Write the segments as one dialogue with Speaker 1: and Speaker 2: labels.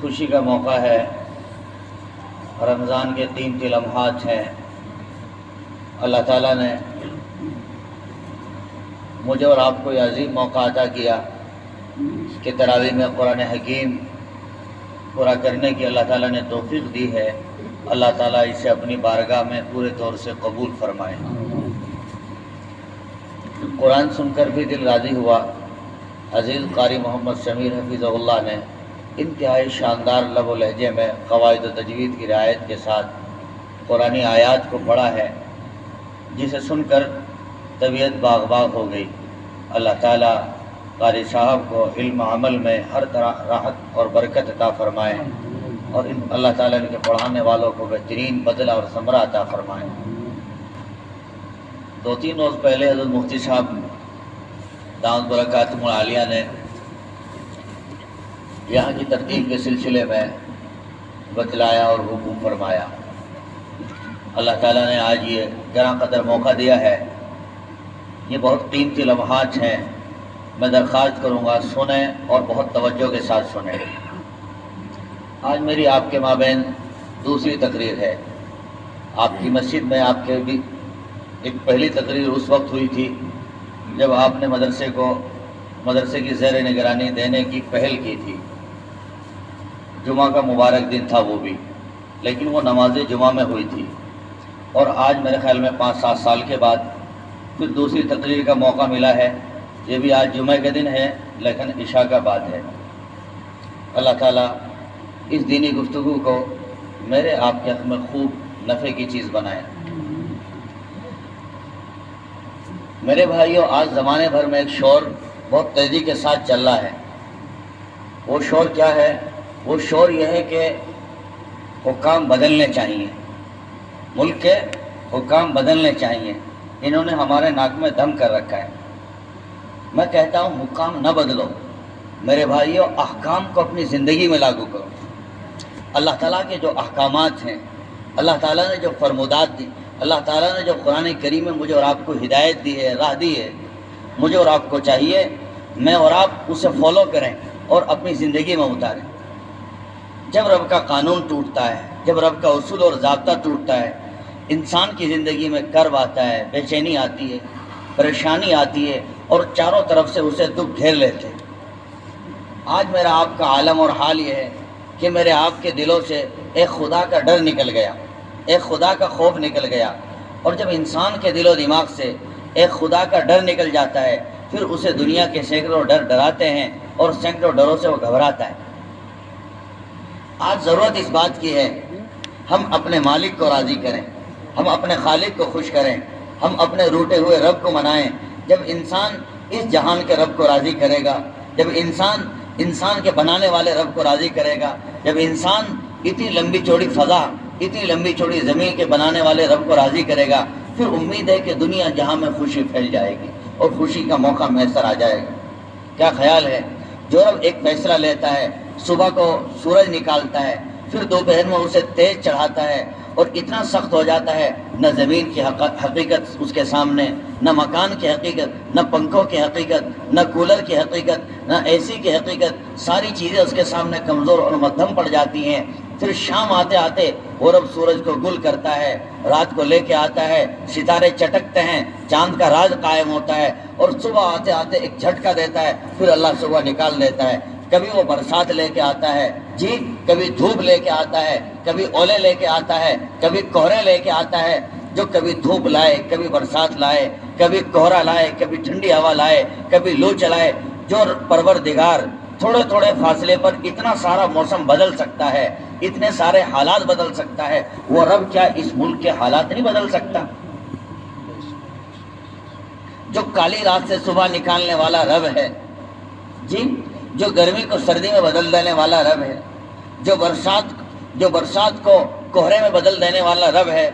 Speaker 1: خوشی کا موقع ہے، رمضان کے قیمتی لمحات ہیں۔ اللہ تعالیٰ نے مجھے اور آپ کو یہ عظیم موقع عطا کیا کہ تراویح میں قرآن حکیم پورا کرنے کی اللہ تعالیٰ نے توفیق دی ہے۔ اللہ تعالیٰ اسے اپنی بارگاہ میں پورے طور سے قبول فرمائے۔ قرآن سن کر بھی دل راضی ہوا۔ عزیز قاری محمد سمیر حفظہ اللہ نے انتہائی شاندار لب و لہجے میں قواعد و تجوید کی رعایت کے ساتھ قرآنی آیات کو پڑھا ہے، جسے سن کر طبیعت باغ باغ ہو گئی۔ اللہ تعالیٰ قاری صاحب کو علم عمل میں ہر طرح راحت اور برکت عطا فرمائے، اور اللہ تعالیٰ ان کے پڑھانے والوں کو بہترین بدلہ اور ثمرہ عطا فرمائے۔ 2-3 روز پہلے حضرت مفتی صاحب دامت برکاتہم العالیہ نے یہاں کی ترتیب کے سلسلے میں بتلایا اور حکم فرمایا۔ اللہ تعالیٰ نے آج یہ گراں قدر موقع دیا ہے۔ یہ بہت قیمتی لمحات ہیں۔ میں درخواست کروں گا سنیں اور بہت توجہ کے ساتھ سنیں۔ آج میری آپ کے مابین دوسری تقریر ہے۔ آپ کی مسجد میں آپ کے بھی ایک پہلی تقریر اس وقت ہوئی تھی جب آپ نے مدرسے کی زیر نگرانی دینے کی پہل کی تھی۔ جمعہ کا مبارک دن تھا وہ بھی، لیکن وہ نماز جمعہ میں ہوئی تھی۔ اور آج میرے خیال میں 5-7 سال کے بعد پھر دوسری تقریر کا موقع ملا ہے۔ یہ بھی آج جمعہ کے دن ہے، لیکن عشاء کا بعد ہے۔ اللہ تعالیٰ اس دینی گفتگو کو میرے آپ کے حق میں خوب نفع کی چیز بنائے۔ میرے بھائیوں، آج زمانے بھر میں ایک شور بہت تیزی کے ساتھ چل رہا ہے۔ وہ شور کیا ہے؟ وہ شور یہ ہے کہ حکام بدلنے چاہیے، ملک کے حکام بدلنے چاہیے۔ انہوں نے ہمارے ناک میں دم کر رکھا ہے۔ میں کہتا ہوں حکام نہ بدلو میرے بھائیوں، احکام کو اپنی زندگی میں لاگو کرو۔ اللہ تعالیٰ کے جو احکامات ہیں، اللہ تعالیٰ نے جو فرمودات دی، اللہ تعالیٰ نے جو قرآن کریم میں مجھے اور آپ کو ہدایت دی ہے، راہ دی ہے، مجھے اور آپ کو چاہیے میں اور آپ اسے فالو کریں اور اپنی زندگی میں اتاریں۔ جب رب کا قانون ٹوٹتا ہے، جب رب کا اصول اور ضابطہ ٹوٹتا ہے، انسان کی زندگی میں کرب آتا ہے، بے چینی آتی ہے، پریشانی آتی ہے، اور چاروں طرف سے اسے دکھ گھیر لیتے ہیں۔ آج میرا آپ کا عالم اور حال یہ ہے کہ میرے آپ کے دلوں سے ایک خدا کا ڈر نکل گیا، ایک خدا کا خوف نکل گیا۔ اور جب انسان کے دل و دماغ سے ایک خدا کا ڈر نکل جاتا ہے، پھر اسے دنیا کے سینکڑوں ڈر ڈراتے ہیں اور سینکڑوں ڈروں سے وہ گھبراتا ہے۔ آج ضرورت اس بات کی ہے ہم اپنے مالک کو راضی کریں، ہم اپنے خالق کو خوش کریں، ہم اپنے روٹے ہوئے رب کو منائیں۔ جب انسان اس جہان کے رب کو راضی کرے گا، جب انسان کے بنانے والے رب کو راضی کرے گا، جب انسان اتنی لمبی چوڑی فضا، اتنی لمبی چوڑی زمین کے بنانے والے رب کو راضی کرے گا، پھر امید ہے کہ دنیا جہاں میں خوشی پھیل جائے گی اور خوشی کا موقع میسر آ جائے گا۔ کیا خیال ہے؟ جو رب ایک فیصلہ لیتا ہے، صبح کو سورج نکالتا ہے، پھر دوپہر میں اسے تیز چڑھاتا ہے، اور اتنا سخت ہو جاتا ہے، نہ زمین کی حقیقت اس کے سامنے، نہ مکان کی حقیقت، نہ پنکھوں کی حقیقت، نہ کولر کی حقیقت، نہ اے سی کی حقیقت، ساری چیزیں اس کے سامنے کمزور اور مدھم پڑ جاتی ہیں۔ پھر شام آتے آتے وہ رب سورج کو گل کرتا ہے، رات کو لے کے آتا ہے، ستارے چٹکتے ہیں، چاند کا راز قائم ہوتا ہے، اور صبح آتے آتے ایک جھٹکا دیتا ہے، پھر اللہ صبح نکال دیتا ہے۔ کبھی وہ برسات لے کے آتا ہے، جی، کبھی دھوپ لے کے آتا ہے، کبھی اولے لے کے آتا ہے، کبھی کوہرے لے کے آتا ہے۔ جو کبھی دھوپ لائے، کبھی برسات لائے، کبھی کوہرا لائے، کبھی ٹھنڈی ہوا لائے، کبھی لو چلائے، جو پروردگار تھوڑے تھوڑے فاصلے پر اتنا سارا موسم بدل سکتا ہے، اتنے سارے حالات بدل سکتا ہے، وہ رب کیا اس ملک کے حالات نہیں بدل سکتا؟ جو کالی رات سے صبح نکالنے والا رب ہے، جی، جو گرمی کو سردی میں بدل دینے والا رب ہے، جو برسات کو کوہرے میں بدل دینے والا رب ہے،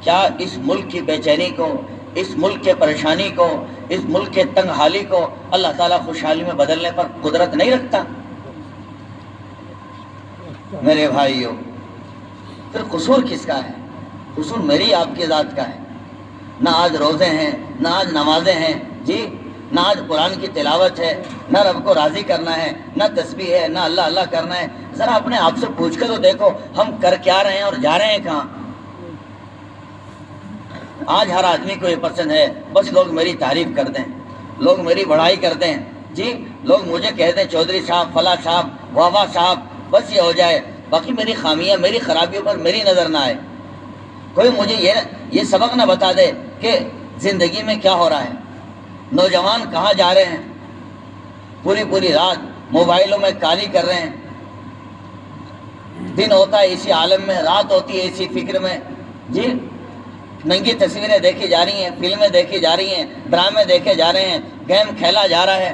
Speaker 1: کیا اس ملک کی بے چینی کو، اس ملک کے پریشانی کو، اس ملک کے تنگ حالی کو اللہ تعالیٰ خوشحالی میں بدلنے پر قدرت نہیں رکھتا؟ میرے بھائیوں، پھر قصور کس کا ہے؟ قصور میری آپ کی ذات کا ہے۔ نہ آج روزے ہیں، نہ آج نمازیں ہیں، جی، نہ آج قرآن کی تلاوت ہے، نہ رب کو راضی کرنا ہے، نہ تسبیح ہے، نہ اللہ اللہ کرنا ہے۔ ذرا اپنے آپ سے پوچھ کر تو دیکھو ہم کر کیا رہے ہیں اور جا رہے ہیں کہاں۔ آج ہر آدمی کو یہ پسند ہے بس لوگ میری تعریف کر دیں، لوگ میری بڑائی کر دیں، جی لوگ مجھے کہہ دیں چودھری صاحب، فلاں صاحب، واہ صاحب، بس یہ ہو جائے، باقی میری خامیاں، میری خرابیوں پر میری نظر نہ آئے۔ کوئی مجھے یہ سبق نہ بتا دے کہ زندگی میں کیا ہو رہا ہے، نوجوان کہاں جا رہے ہیں، پوری رات موبائلوں میں کالی کر رہے ہیں، دن ہوتا ہے اسی عالم میں، رات ہوتی ہے اسی فکر میں، جی ننگی تصویریں دیکھی جا رہی ہیں، فلمیں دیکھی جا رہی ہیں، ڈرامے دیکھے جا رہے ہیں، گیم کھیلا جا رہا ہے۔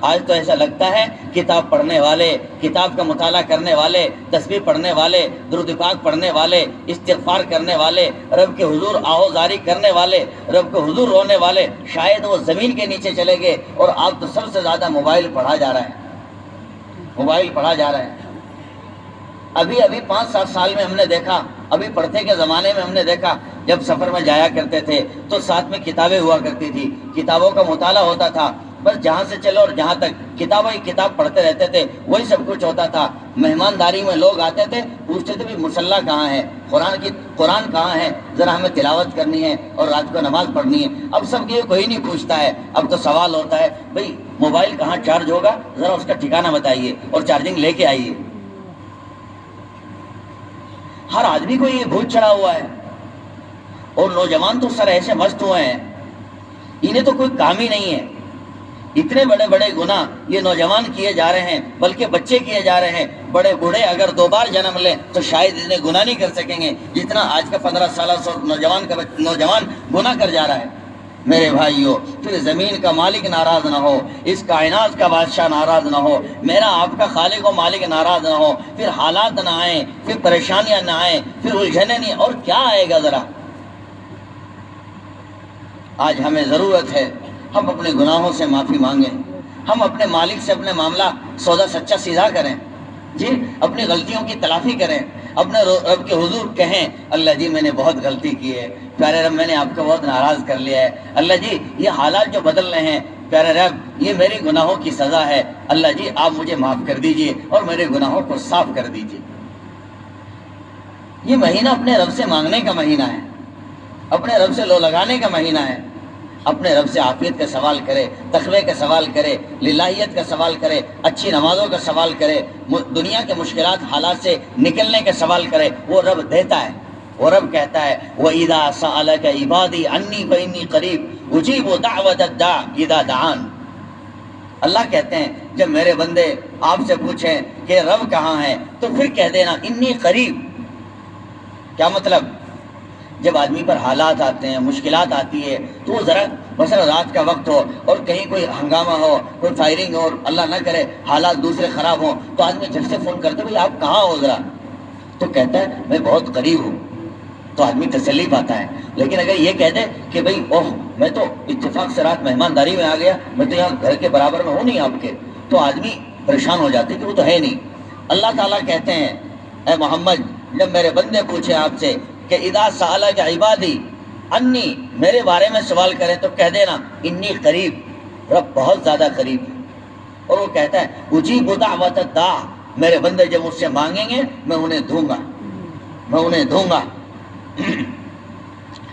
Speaker 1: آج تو ایسا لگتا ہے کتاب پڑھنے والے، کتاب کا مطالعہ کرنے والے، تسبیح پڑھنے والے، درود پاک پڑھنے والے، استغفار کرنے والے، رب کے حضور آہوزاری کرنے والے، رب کے حضور رونے والے، شاید وہ زمین کے نیچے چلے گئے، اور آپ تو سب سے زیادہ موبائل پڑھا جا رہا ہے، موبائل پڑھا جا رہا ہے۔ ابھی 5-7 سال میں ہم نے دیکھا، ابھی پڑھتے کے زمانے میں ہم نے دیکھا، جب سفر میں جایا کرتے تھے تو ساتھ میں کتابیں ہوا کرتی تھی، کتابوں کا مطالعہ ہوتا تھا، بس جہاں سے چلو اور جہاں تک کتاب ہی کتاب پڑھتے رہتے تھے، وہی سب کچھ ہوتا تھا۔ مہمانداری میں لوگ آتے تھے، پوچھتے تھے بھی مصلی کہاں ہے، قرآن کہاں ہے، ذرا ہمیں تلاوت کرنی ہے اور رات کو نماز پڑھنی ہے۔ اب سب یہ کوئی نہیں پوچھتا ہے، اب تو سوال ہوتا ہے بھئی موبائل کہاں چارج ہوگا، ذرا اس کا ٹھکانہ بتائیے اور چارجنگ لے کے آئیے۔ ہر آدمی کو یہ بھوت چڑھا ہوا ہے، اور نوجوان تو سر ایسے مست ہوئے ہیں، انہیں تو کوئی کام ہی نہیں ہے۔ اتنے بڑے بڑے گناہ یہ نوجوان کیے جا رہے ہیں، بلکہ بچے کیے جا رہے ہیں۔ بڑے بوڑھے اگر 2 بار جنم لیں تو شاید اتنے گناہ نہیں کر سکیں گے جتنا آج کا 15 سالہ نوجوان گناہ کر جا رہا ہے۔ میرے بھائیو، پھر زمین کا مالک ناراض نہ ہو، اس کائنات کا بادشاہ ناراض نہ ہو، میرا آپ کا خالق و مالک ناراض نہ ہو، پھر حالات نہ آئیں، پھر پریشانیاں نہ آئیں، پھر الجھنیں نہیں، اور کیا آئے گا ذرا۔ آج ہمیں ضرورت ہے ہم اپنے گناہوں سے معافی مانگیں، ہم اپنے مالک سے اپنے معاملہ سودا سچا سیدھا کریں، جی اپنی غلطیوں کی تلافی کریں، اپنے رب کے حضور کہیں اللہ جی میں نے بہت غلطی کی ہے، پیارے رب میں نے آپ کو بہت ناراض کر لیا ہے، اللہ جی یہ حالات جو بدل رہے ہیں، پیارے رب یہ میری گناہوں کی سزا ہے، اللہ جی آپ مجھے معاف کر دیجئے اور میرے گناہوں کو صاف کر دیجئے۔ یہ مہینہ اپنے رب سے مانگنے کا مہینہ ہے، اپنے رب سے لو لگانے کا مہینہ ہے، اپنے رب سے عافیت کا سوال کرے، تقوی کا سوال کرے، للہیت کا سوال کرے، اچھی نمازوں کا سوال کرے، دنیا کے مشکلات حالات سے نکلنے کا سوال کرے، وہ رب دیتا ہے۔ وہ رب کہتا ہے وَإِذَا سَأَلَكَ عِبَادِي عَنِّي فَإِنِّي قَرِيبٌ أُجِيبُ دَعْوَةَ الدَّاعِ إِذَا دَعَانِ۔ اللہ کہتے ہیں جب میرے بندے آپ سے پوچھیں کہ رب کہاں ہے تو پھر کہہ دینا انی قریب۔ کیا مطلب؟ جب آدمی پر حالات آتے ہیں، مشکلات آتی ہے، تو وہ ذرا مثلا رات کا وقت ہو اور کہیں کوئی ہنگامہ ہو، کوئی فائرنگ ہو، اور اللہ نہ کرے حالات دوسرے خراب ہوں، تو آدمی جھٹ سے فون کرتے بھائی آپ کہاں ہو ذرا، تو کہتا ہے میں بہت قریب ہوں، تو آدمی تسلی پاتا ہے۔ لیکن اگر یہ کہہ دے کہ بھائی اوہ میں تو اتفاق سے رات مہمانداری میں آ گیا، میں تو یہاں گھر کے برابر میں ہوں نہیں آپ کے، تو آدمی پریشان ہو جاتے کہ وہ تو ہے نہیں۔ اللہ تعالیٰ کہتے ہیں اے محمد جب میرے بندے پوچھیں آپ سے کہ اذا سألک عبادی انی، میرے بارے میں سوال کریں تو کہہ دینا انی قریب، رب بہت زیادہ قریب ہے۔ اور وہ کہتا ہے اجیب دعوت الداع، میرے بندے جب مجھ سے مانگیں گے میں انہیں دوں گا، میں انہیں دوں گا۔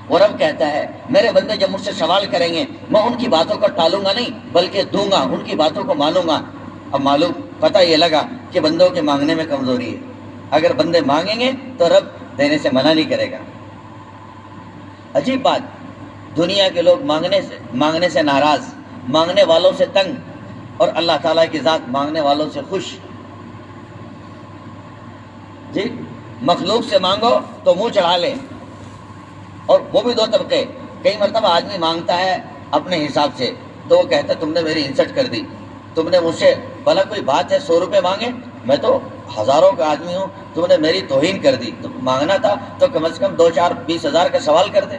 Speaker 1: اور رب کہتا ہے میرے بندے جب مجھ سے سوال کریں گے میں ان کی باتوں کو ٹالوں گا نہیں بلکہ دوں گا، ان کی باتوں کو مانوں گا۔ اب معلوم پتہ یہ لگا کہ بندوں کے مانگنے میں کمزوری ہے، اگر بندے مانگیں گے تو رب دینے سے منع نہیں کرے گا۔ عجیب بات، دنیا کے لوگ مانگنے سے ناراض، مانگنے والوں سے تنگ، اور اللہ تعالیٰ کی ذات مانگنے والوں سے خوش۔ جی مخلوق سے مانگو تو منہ چڑھا لے، اور وہ بھی 2 طبقے، کئی مرتبہ آدمی مانگتا ہے اپنے حساب سے تو وہ کہتا ہے تم نے میری انسلٹ کر دی، تم نے مجھ سے بھلا کوئی بات ہے 100 روپے مانگے، میں تو ہزاروں کا آدمی ہوں، تم نے میری توہین کر دی، تو مانگنا تھا تو کم از کم 2-4 20 ہزار کا سوال کر دے۔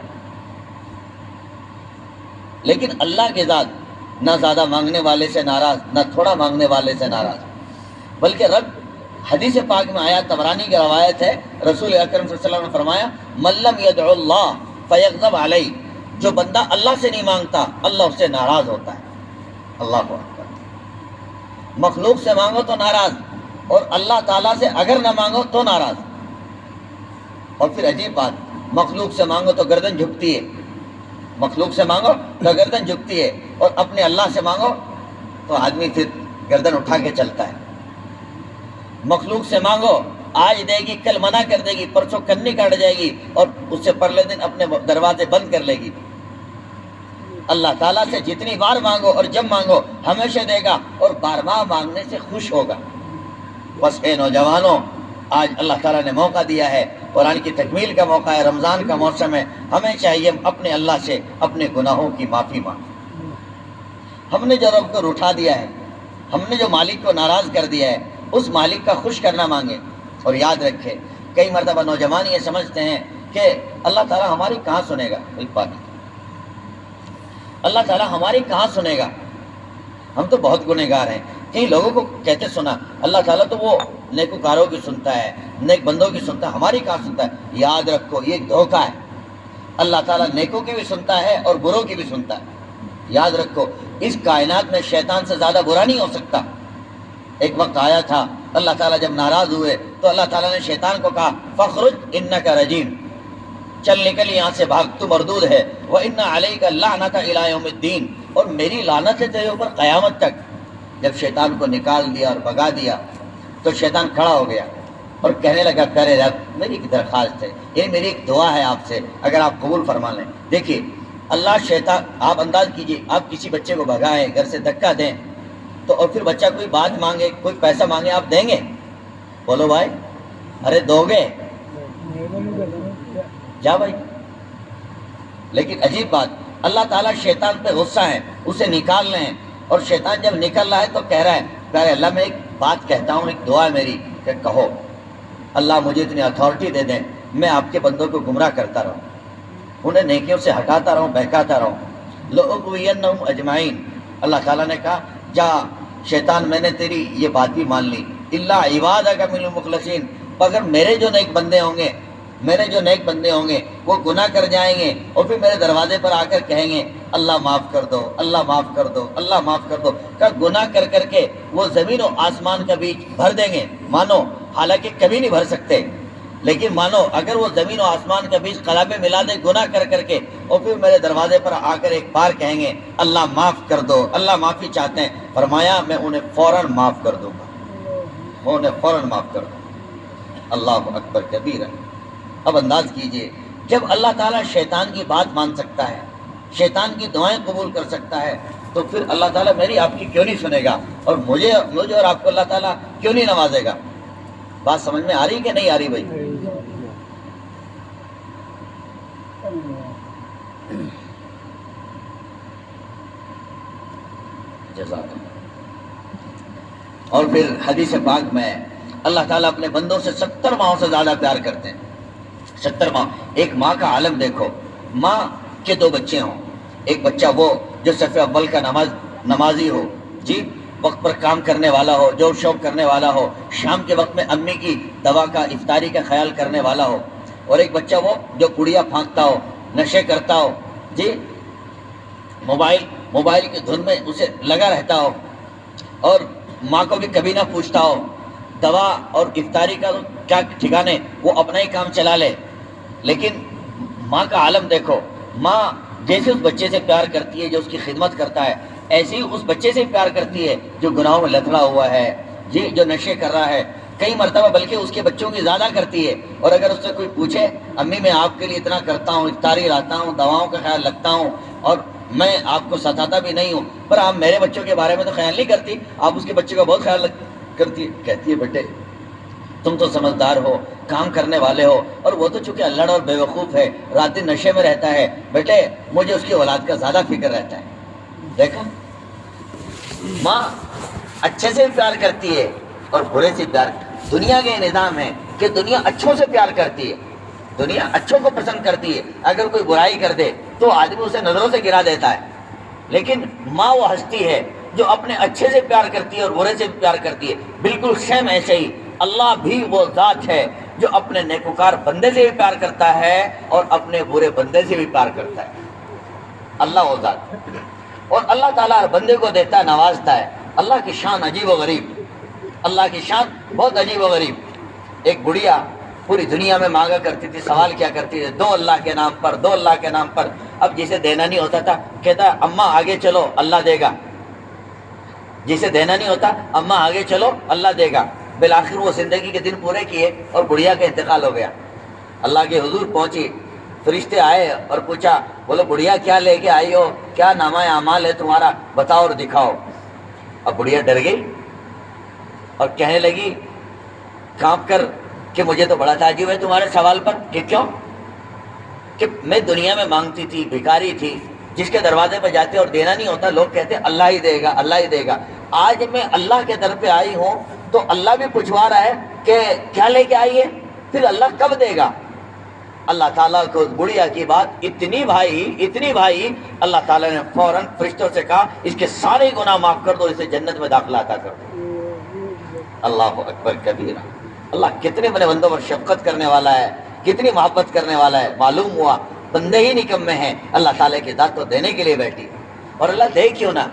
Speaker 1: لیکن اللہ کی ذات نہ زیادہ مانگنے والے سے ناراض، نہ تھوڑا مانگنے والے سے ناراض، بلکہ رب حدیث پاک میں آیا، طبرانی کی روایت ہے، رسول اکرم صلی اللہ علیہ وسلم نے فرمایا من لم يدع اللہ فیغضب علیہ، جو بندہ اللہ سے نہیں مانگتا اللہ اس سے ناراض ہوتا ہے۔ اللہ اکبر، مخلوق سے مانگو تو ناراض، اور اللہ تعالیٰ سے اگر نہ مانگو تو ناراض. اور پھر عجیب بات، مخلوق سے مانگو تو گردن جھکتی ہے، مخلوق سے مانگو تو گردن جھکتی ہے، اور اپنے اللہ سے مانگو تو آدمی پھر گردن اٹھا کے چلتا ہے. مخلوق سے مانگو، آج دے گی کل منع کر دے گی، پرسوں کنی کاٹ جائے گی اور اس سے پرلے دن اپنے دروازے بند کر لے گی. اللہ تعالیٰ سے جتنی بار مانگو اور جب مانگو ہمیشہ دے گا، اور بار بار مانگنے سے خوش ہوگا. بس اے نوجوانوں، آج اللہ تعالیٰ نے موقع دیا ہے، قرآن کی تکمیل کا موقع ہے، رمضان کا موسم ہے، ہمیں چاہیے ہم اپنے اللہ سے اپنے گناہوں کی معافی مانگیں. ہم نے جو رب کو رٹھا دیا ہے، ہم نے جو مالک کو ناراض کر دیا ہے، اس مالک کا خوش کرنا مانگیں. اور یاد رکھے، کئی مرتبہ نوجوان یہ سمجھتے ہیں کہ اللہ تعالیٰ ہماری کہاں سنے گا. اللہ تعالیٰ ہماری کہاں سنے گا، ہم تو بہت گنہگار ہیں. کئی لوگوں کو کہتے سنا اللہ تعالیٰ تو وہ نیکوکاروں کی سنتا ہے، نیک بندوں کی سنتا ہے، ہماری کہاں سنتا ہے. یاد رکھو، یہ ایک دھوکہ ہے. اللہ تعالیٰ نیکوں کی بھی سنتا ہے اور بروں کی بھی سنتا ہے. یاد رکھو، اس کائنات میں شیطان سے زیادہ برا نہیں ہو سکتا. ایک وقت آیا تھا، اللہ تعالیٰ جب ناراض ہوئے تو اللہ تعالیٰ نے شیطان کو کہا فخرج انک رجیم، چل نکل یہاں سے، بھاگ، تو مردود ہے. وَإِنَّ عَلَيْكَ اللَّعْنَةَ إِلَىٰ يَوْمِ الدِّينِ، اور میری لعنت ہے تیرے اوپر قیامت تک. جب شیطان کو نکال دیا اور بھگا دیا تو شیطان کھڑا ہو گیا اور کہنے لگا پیارے رب، میری ایک درخواست ہے، یہ میری ایک دعا ہے آپ سے، اگر آپ قبول فرما لیں. دیکھیے اللہ شیطان، آپ انداز کیجئے، آپ کسی بچے کو بھگائیں، گھر سے دھکا دیں تو، اور پھر بچہ کوئی بات مانگے، کوئی پیسہ مانگے، آپ دیں گے؟ بولو بھائی، ارے دو گے؟ جا بھائی. لیکن عجیب بات، اللہ تعالیٰ شیطان پہ غصہ ہے، اسے نکال رہے ہیں، اور شیطان جب نکل رہا ہے تو کہہ رہا ہے پیارے اللہ، میں ایک بات کہتا ہوں، ایک دعا ہے میری کہ کہو. اللہ مجھے اتنی اتھارٹی دے دیں، میں آپ کے بندوں کو گمراہ کرتا رہوں، انہیں نیکیوں سے ہٹاتا رہوں، بہکاتا رہوں. لَأُغْوِيَنَّهُمْ أَجْمَعِينَ. اللہ تعالیٰ نے کہا جا شیطان، میں نے تیری یہ بات بھی مان لی. إِلَّا عِبَادَكَ مِنَ الْمُخْلَصِينَ، مگر میرے جو نیک بندے ہوں گے، میرے جو نیک بندے ہوں گے وہ گناہ کر جائیں گے اور پھر میرے دروازے پر آ کر کہیں گے اللہ معاف کر دو، اللہ معاف کر دو، اللہ معاف کر دو. کہ گناہ کر کر کے وہ زمین و آسمان کا بیچ بھر دیں گے، مانو، حالانکہ کبھی نہیں بھر سکتے، لیکن مانو اگر وہ زمین و آسمان کا بیچ قلاب میں ملا دے گناہ کر کر کے، اور پھر میرے دروازے پر آ کر ایک بار کہیں گے اللہ معاف کر دو، اللہ معافی چاہتے ہیں، فرمایا میں انہیں فوراً معاف کر دوں گا، میں انہیں فوراً معاف کر دوں گا. اللہ اکبر کبیرہ. اب انداز کیجئے، جب اللہ تعالیٰ شیطان کی بات مان سکتا ہے، شیطان کی دعائیں قبول کر سکتا ہے، تو پھر اللہ تعالیٰ میری آپ کی کیوں نہیں سنے گا، اور مجھے اور آپ کو اللہ تعالیٰ کیوں نہیں نوازے گا. بات سمجھ میں آ رہی کہ نہیں آ رہی بھائی؟ جزاک اللہ. اور پھر حدیث پاک میں اللہ تعالیٰ اپنے بندوں سے 70 ماہوں سے زیادہ پیار کرتے ہیں. 70 ماہ. ایک ماں کا عالم دیکھو، ماں کے 2 بچے ہوں، ایک بچہ وہ جو صف اول کا نمازی ہو، جی، وقت پر کام کرنے والا ہو، جو شوق کرنے والا ہو، شام کے وقت میں امی کی دوا کا، افطاری کا خیال کرنے والا ہو، اور ایک بچہ وہ جو پڑیا پھانکتا ہو، نشے کرتا ہو، جی، موبائل کی دھن میں اسے لگا رہتا ہو، اور ماں کو بھی کبھی نہ پوچھتا ہو. دوا اور افطاری کا کیا ٹھکانے، وہ اپنا ہی کام چلا لے. لیکن ماں کا عالم دیکھو، ماں جیسے اس بچے سے پیار کرتی ہے جو اس کی خدمت کرتا ہے، ایسے ہی اس بچے سے پیار کرتی ہے جو گناہوں میں لتڑا ہوا ہے، جی، جو نشے کر رہا ہے. کئی مرتبہ بلکہ اس کے بچوں کی زیادہ کرتی ہے. اور اگر اس سے کوئی پوچھے امی میں آپ کے لیے اتنا کرتا ہوں، افطاری لاتا ہوں، دواؤں کا خیال رکھتا ہوں، اور میں آپ کو ستاتا بھی نہیں ہوں، پر آپ میرے بچوں کے بارے میں تو خیال نہیں کرتی، آپ اس کے بچے کا بہت خیال کرتی ہے. کہتی ہے بیٹے تم تو سمجھدار ہو، کام کرنے والے ہو، اور وہ تو چونکہ اللڑ اور بے وقوف ہے، رات دن نشے میں رہتا ہے، بیٹے مجھے اس کی اولاد کا زیادہ فکر رہتا ہے. دیکھا، ماں اچھے سے پیار کرتی ہے اور برے سے پیار. دنیا کے نظام ہے کہ دنیا اچھوں سے پیار کرتی ہے، دنیا اچھوں کو پسند کرتی ہے، اگر کوئی برائی کر دے تو آدمی اسے نظروں سے گرا دیتا ہے. لیکن ماں وہ ہستی ہے جو اپنے اچھے سے پیار کرتی ہے اور برے سے پیار کرتی ہے. بالکل سیم ایسے ہی اللہ بھی وہ ذات ہے جو اپنے نیکوکار بندے سے بھی پیار کرتا ہے اور اپنے برے بندے سے بھی پیار کرتا ہے. اللہ وہ ذات ہے، اور اللہ تعالیٰ ہر بندے کو دیتا ہے، نوازتا ہے. اللہ کی شان عجیب و غریب. اللہ کی شان بہت عجیب و غریب. ایک بڑھیا پوری دنیا میں مانگا کرتی تھی, سوال کیا کرتی تھی, 2 اللہ کے نام پر, 2 اللہ کے نام پر. اب جسے دینا نہیں ہوتا تھا کہتا اماں آگے چلو اللہ دے گا, جسے دینا نہیں ہوتا اماں آگے چلو اللہ دے گا. بالآخر وہ زندگی کے دن پورے کیے اور بڑھیا کا انتقال ہو گیا. اللہ کے حضور پہنچی, فرشتے آئے اور پوچھا, بولو بڑھیا کیا لے کے آئی ہو, کیا نامہ اعمال ہے تمہارا, بتاؤ اور دکھاؤ. اب بڑھیا ڈر گئی اور کہنے لگی کانپ کر کہ مجھے تو بڑا تعجب ہے تمہارے سوال پر. کہ کیوں؟ کہ میں دنیا میں مانگتی تھی, بھکاری تھی, جس کے دروازے پہ جاتے اور دینا نہیں ہوتا لوگ کہتے اللہ ہی دے گا, اللہ ہی دے گا. آج میں اللہ کے در پہ آئی ہوں تو اللہ بھی پوچھوا رہا ہے کہ کیا لے کے آئی ہے, پھر اللہ کب دے گا. اللہ تعالیٰ کو بڑھیا کی بات اتنی بھائی, اللہ تعالیٰ نے فوراً فرشتوں سے کہا اس کے سارے گناہ معاف کر دو, اسے جنت میں داخلہ عطا کر دو. اللہ اکبر کبیرہ. اللہ کتنے بڑے بندوں پر شفقت کرنے والا ہے, کتنی محبت کرنے والا ہے. معلوم ہوا بندے ہی نکمے ہیں, اللہ تعالیٰ کی ذات تو دینے کے لیے بیٹھی. اور اللہ دے کیوں نہ,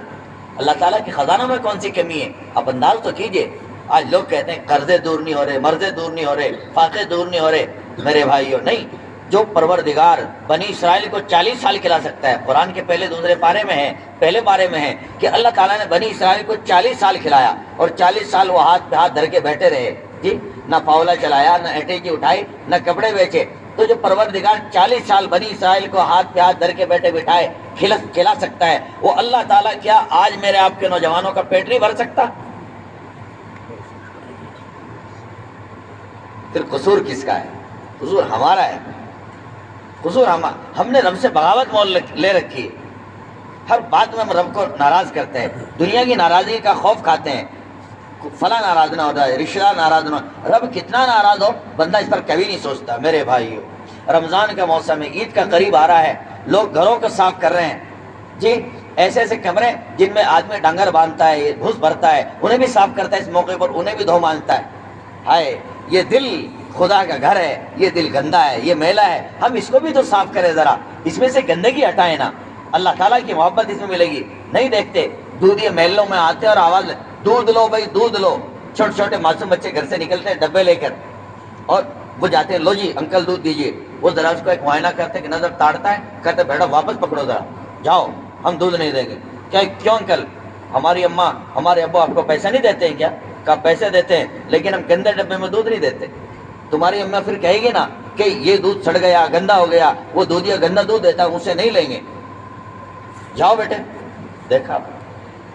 Speaker 1: اللہ تعالیٰ کے خزانوں میں کون سی کمی ہے, آپ انداز تو کیجئے. آج لوگ کہتے ہیں قرضے دور نہیں ہو رہے, مرضے دور نہیں ہو رہے, فاقے دور نہیں ہو رہے. میرے بھائیو نہیں, جو پروردگار بنی اسرائیل کو 40 سال کھلا سکتا ہے, قرآن کے پہلے پارے میں ہے کہ اللہ تعالیٰ نے بنی اسرائیل کو 40 سال کھلایا اور 40 سال وہ ہاتھ پہ ہاتھ دھر کے بیٹھے رہے جی, نہ پاولا چلایا, نہ اینٹے کی اٹھائی, نہ کپڑے بیچے. تو جو پروردگار 40 سال بنی اسرائیل کو ہاتھ پہ ہاتھ دھر کے بیٹھے بٹھائے کھلا سکتا ہے, وہ اللہ تعالیٰ کیا آج میرے آپ کے نوجوانوں کا پیٹ نہیں بھر سکتا؟ پھر قصور کس کا ہے؟ قصور ہمارا ہے. قصور ہم نے رب سے بغاوت مول لے رکھی ہے. ہر بات میں ہم رب کو ناراض کرتے ہیں, دنیا کی ناراضگی کا خوف کھاتے ہیں. فلاں ناراض نہ ہو جائے, رشتہ دار ناراض نہ ہو, رب کتنا ناراض ہو بندہ اس پر کبھی نہیں سوچتا. میرے بھائیو, رمضان کا موسم ہے, عید کا قریب آ رہا ہے, لوگ گھروں کو صاف کر رہے ہیں جی. ایسے کمرے جن میں آدمی ڈنگر باندھتا ہے, بھوس بھرتا ہے, انہیں بھی صاف کرتا ہے اس موقع پر, انہیں بھی دھو مانگتا ہے. ہائے یہ دل خدا کا گھر ہے, یہ دل گندا ہے, یہ میلا ہے, ہم اس کو بھی تو صاف کریں ذرا, اس میں سے گندگی ہٹائیں نا. اللہ تعالیٰ کی محبت اس میں ملے گی. نہیں دیکھتے دودھ یہ محلوں میں آتے اور آواز دودھ لو بھائی دودھ لو, چھوٹے چھوٹے معصوم بچے گھر سے نکلتے ہیں ڈبے لے کر اور وہ جاتے ہیں, لو جی انکل دودھ دیجیے. وہ ذرا اس کو ایک معائنہ کرتے ہیں کہ نظر تاڑتا ہے, کہتے بیٹا واپس پکڑو ذرا, جاؤ ہم دودھ نہیں دیں گے. کیوں انکل, ہماری اماں ہمارے ابو آپ کو پیسہ نہیں دیتے ہیں کیا؟ کہا پیسے دیتے ہیں لیکن ہم گندے ڈبے میں دودھ نہیں دیتے. تمہاری اماں پھر کہے گی نا کہ یہ دودھ سڑ گیا, گندا ہو گیا, وہ دودھیا گندا دودھ دیتا ہے, اسے نہیں لیں گے. جاؤ بیٹے. دیکھا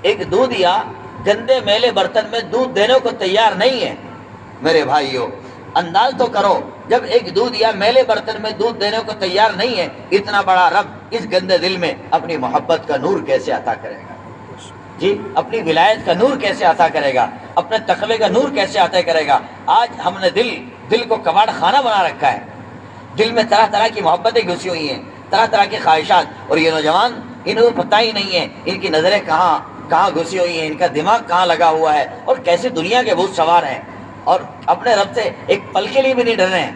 Speaker 1: ایک دودھیا گندے میلے برتن میں دودھ دینے کو تیار نہیں ہے. میرے بھائیو انداز تو کرو, جب ایک دودھیا میلے برتن میں دودھ دینے کو تیار نہیں ہے, اتنا بڑا رب اس گندے دل میں اپنی محبت کا نور کیسے عطا کرے گا جی, اپنی ولایت کا نور کیسے عطا کرے گا, اپنے تقوی کا نور کیسے عطا کرے گا. آج ہم نے دل کو کباڑ خانہ بنا رکھا ہے, دل میں طرح طرح کی محبتیں گھسی ہوئی ہیں, طرح طرح کی خواہشات. اور یہ نوجوان انہیں پتہ ہی نہیں ہے ان کی نظریں کہاں گھسی ہوئی ہیں, ان کا دماغ کہاں لگا ہوا ہے, اور کیسے دنیا کے بھوت سوار ہیں اور اپنے رب سے ایک پل کے لیے بھی نہیں ڈر رہے ہیں.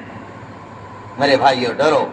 Speaker 1: میرے بھائیو ڈرو.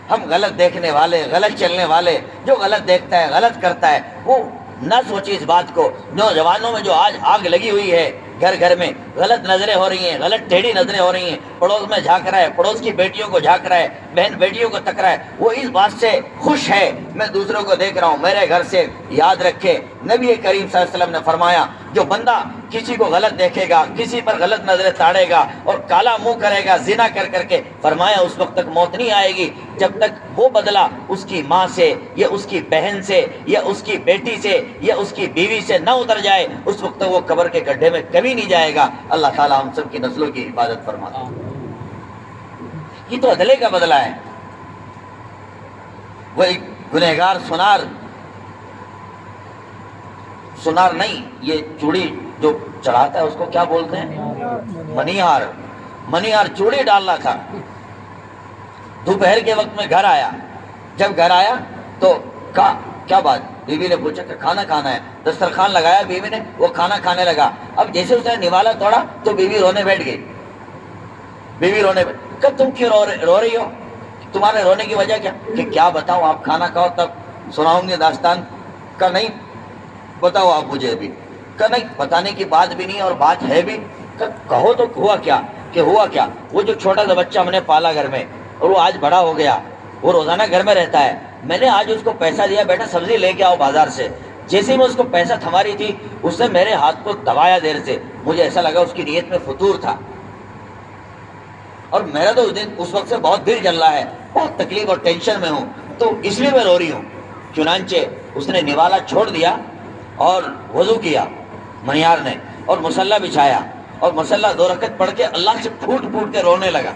Speaker 1: ہم غلط دیکھنے والے, غلط چلنے والے, جو غلط دیکھتا ہے غلط کرتا ہے, وہ نہ سوچی اس بات کو. نوجوانوں میں جو آج آگ لگی ہوئی ہے, گھر میں غلط نظریں ہو رہی ہیں, غلط ٹیڑھی نظریں ہو رہی ہیں, پڑوس میں جھانک رہا ہے, پڑوس کی بیٹیوں کو جھانک رہا ہے, بہن بیٹیوں کو تک رہا ہے, وہ اس بات سے خوش ہے میں دوسروں کو دیکھ رہا ہوں, میرے گھر سے. یاد رکھے نبی کریم صلی اللہ علیہ وسلم نے فرمایا جو بندہ کسی کو غلط دیکھے گا, کسی پر غلط نظریں تاڑے گا اور کالا منہ کرے گا زنا کر کے, فرمایا اس وقت تک موت نہیں آئے گی جب تک وہ بدلہ اس کی ماں سے یا اس کی بہن سے یا اس کی بیٹی سے یا اس کی بیوی سے نہ اتر جائے, اس وقت تک وہ قبر کے گڈھے میں کبھی نہیں جائے گا. اللہ تعالیٰ ہم سب کی نسلوں کی حفاظت فرماتا. یہ تو عدلے کا بدلہ ہے. وہ ایک گنہگار سنار نہیں, یہ چوڑی جو چڑھاتا ہے اس کو کیا بولتے ہیں؟ منیہار چوڑی ڈالنا تھا. دوپہر کے وقت میں گھر آیا, جب گھر آیا تو کیا بات, بیوی نے پوچھا کہ کھانا کھانا ہے. دسترخوان لگایا بیوی نے, وہ کھانا کھانے لگا. اب جیسے اس نے نوالا توڑا تو بیوی رونے بیٹھ گئی. کہ تم کیوں رو رہی ہو, تمہارے رونے کی وجہ کیا؟ کہ کیا بتاؤں, آپ کھانا کھاؤ تب سناؤں گے داستان کا, نہیں بتاؤ آپ مجھے ابھی. کہ نہیں بتانے کی بات بھی نہیں اور بات ہے بھی، کہو تو ہوا کیا کہ ہوا کیا، وہ جو چھوٹا سا بچہ ہم نے پالا گھر میں اور وہ آج بڑا ہو گیا، وہ روزانہ گھر میں رہتا ہے، میں نے آج اس کو پیسہ دیا بیٹا سبزی لے کے آؤ بازار سے، جیسے ہی میں اس کو پیسہ تھما رہی تھی اس نے میرے ہاتھ کو دبایا دیر سے، مجھے ایسا لگا اس کی نیت میں فطور تھا، اور میرا تو اس وقت سے بہت دل جل رہا ہے، بہت تکلیف اور ٹینشن میں ہوں، تو اس لیے میں رو رہی ہوں۔ چنانچہ اس نے نوالا چھوڑ دیا اور وضو کیا منیار نے، اور مصلی بچھایا اور مصلی 2 رکعت پڑھ کے اللہ سے پھوٹ پھوٹ کے رونے لگا۔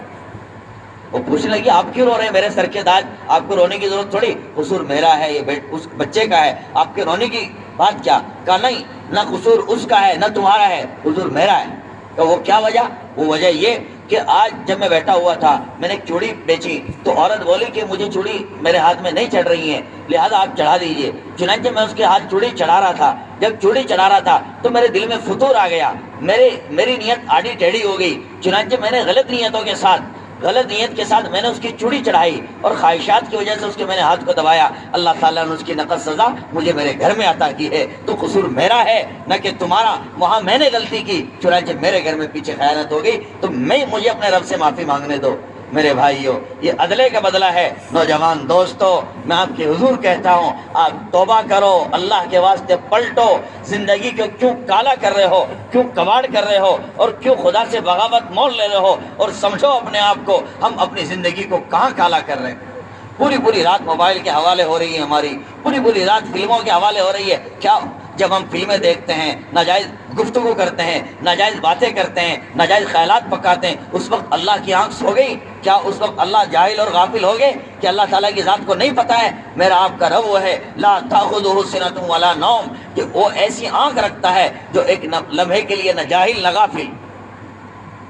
Speaker 1: وہ پوچھنے لگی آپ کیوں رو رہے ہیں میرے سر کے تاج، آپ کو رونے کی ضرورت تھوڑی، قصور میرا ہے، یہ اس بچے کا ہے، آپ کے رونے کی بات کیا؟ کہا نہیں، نہ قصور اس کا ہے نہ تمہارا ہے، قصور میرا ہے۔ تو وہ کیا وجہ؟ وہ وجہ یہ کہ آج جب میں بیٹھا ہوا تھا میں نے ایک چوڑی بیچی تو عورت بولی کہ مجھے چوڑی میرے ہاتھ میں نہیں چڑھ رہی ہے لہذا آپ چڑھا دیجئے، چنانچہ میں اس کے ہاتھ چوڑی چڑھا رہا تھا، جب چوڑی چڑھا رہا تھا تو میرے دل میں فطور آ گیا، میری نیت آڑی ٹیڑھی ہو گئی، چنانچہ میں نے غلط نیت کے ساتھ میں نے اس کی چوڑی چڑھائی اور خواہشات کی وجہ سے اس کے میں نے ہاتھ کو دبایا، اللہ تعالیٰ نے اس کی نقد سزا مجھے میرے گھر میں عطا کی ہے، تو قصور میرا ہے نہ کہ تمہارا، وہاں میں نے غلطی کی چنانچہ میرے گھر میں پیچھے خیانت ہو گئی، تو مجھے اپنے رب سے معافی مانگنے دو۔ میرے بھائیوں یہ عدلے کا بدلہ ہے۔ نوجوان دوستو میں آپ کے حضور کہتا ہوں آپ توبہ کرو، اللہ کے واسطے پلٹو، زندگی کو کیوں کالا کر رہے ہو، کیوں کباڑ کر رہے ہو اور کیوں خدا سے بغاوت مول لے رہے ہو، اور سمجھو اپنے آپ کو ہم اپنی زندگی کو کہاں کالا کر رہے ہیں۔ پوری رات موبائل کے حوالے ہو رہی ہے ہماری، پوری رات فلموں کے حوالے ہو رہی ہے۔ کیا جب ہم فلمیں دیکھتے ہیں، ناجائز گفتگو کرتے ہیں، ناجائز باتیں کرتے ہیں، ناجائز خیالات پکاتے ہیں، اس وقت اللہ کی آنکھ سو گئی؟ کیا اس وقت اللہ جاہل اور غافل ہو گئے کہ اللہ تعالیٰ کی ذات کو نہیں پتہ ہے؟ میرا آپ کا رب وہ ہے لا تاخذہ سنۃ ولا نوم، کہ وہ ایسی آنکھ رکھتا ہے جو ایک لمحے کے لیے نہ جاہل نہ غافل،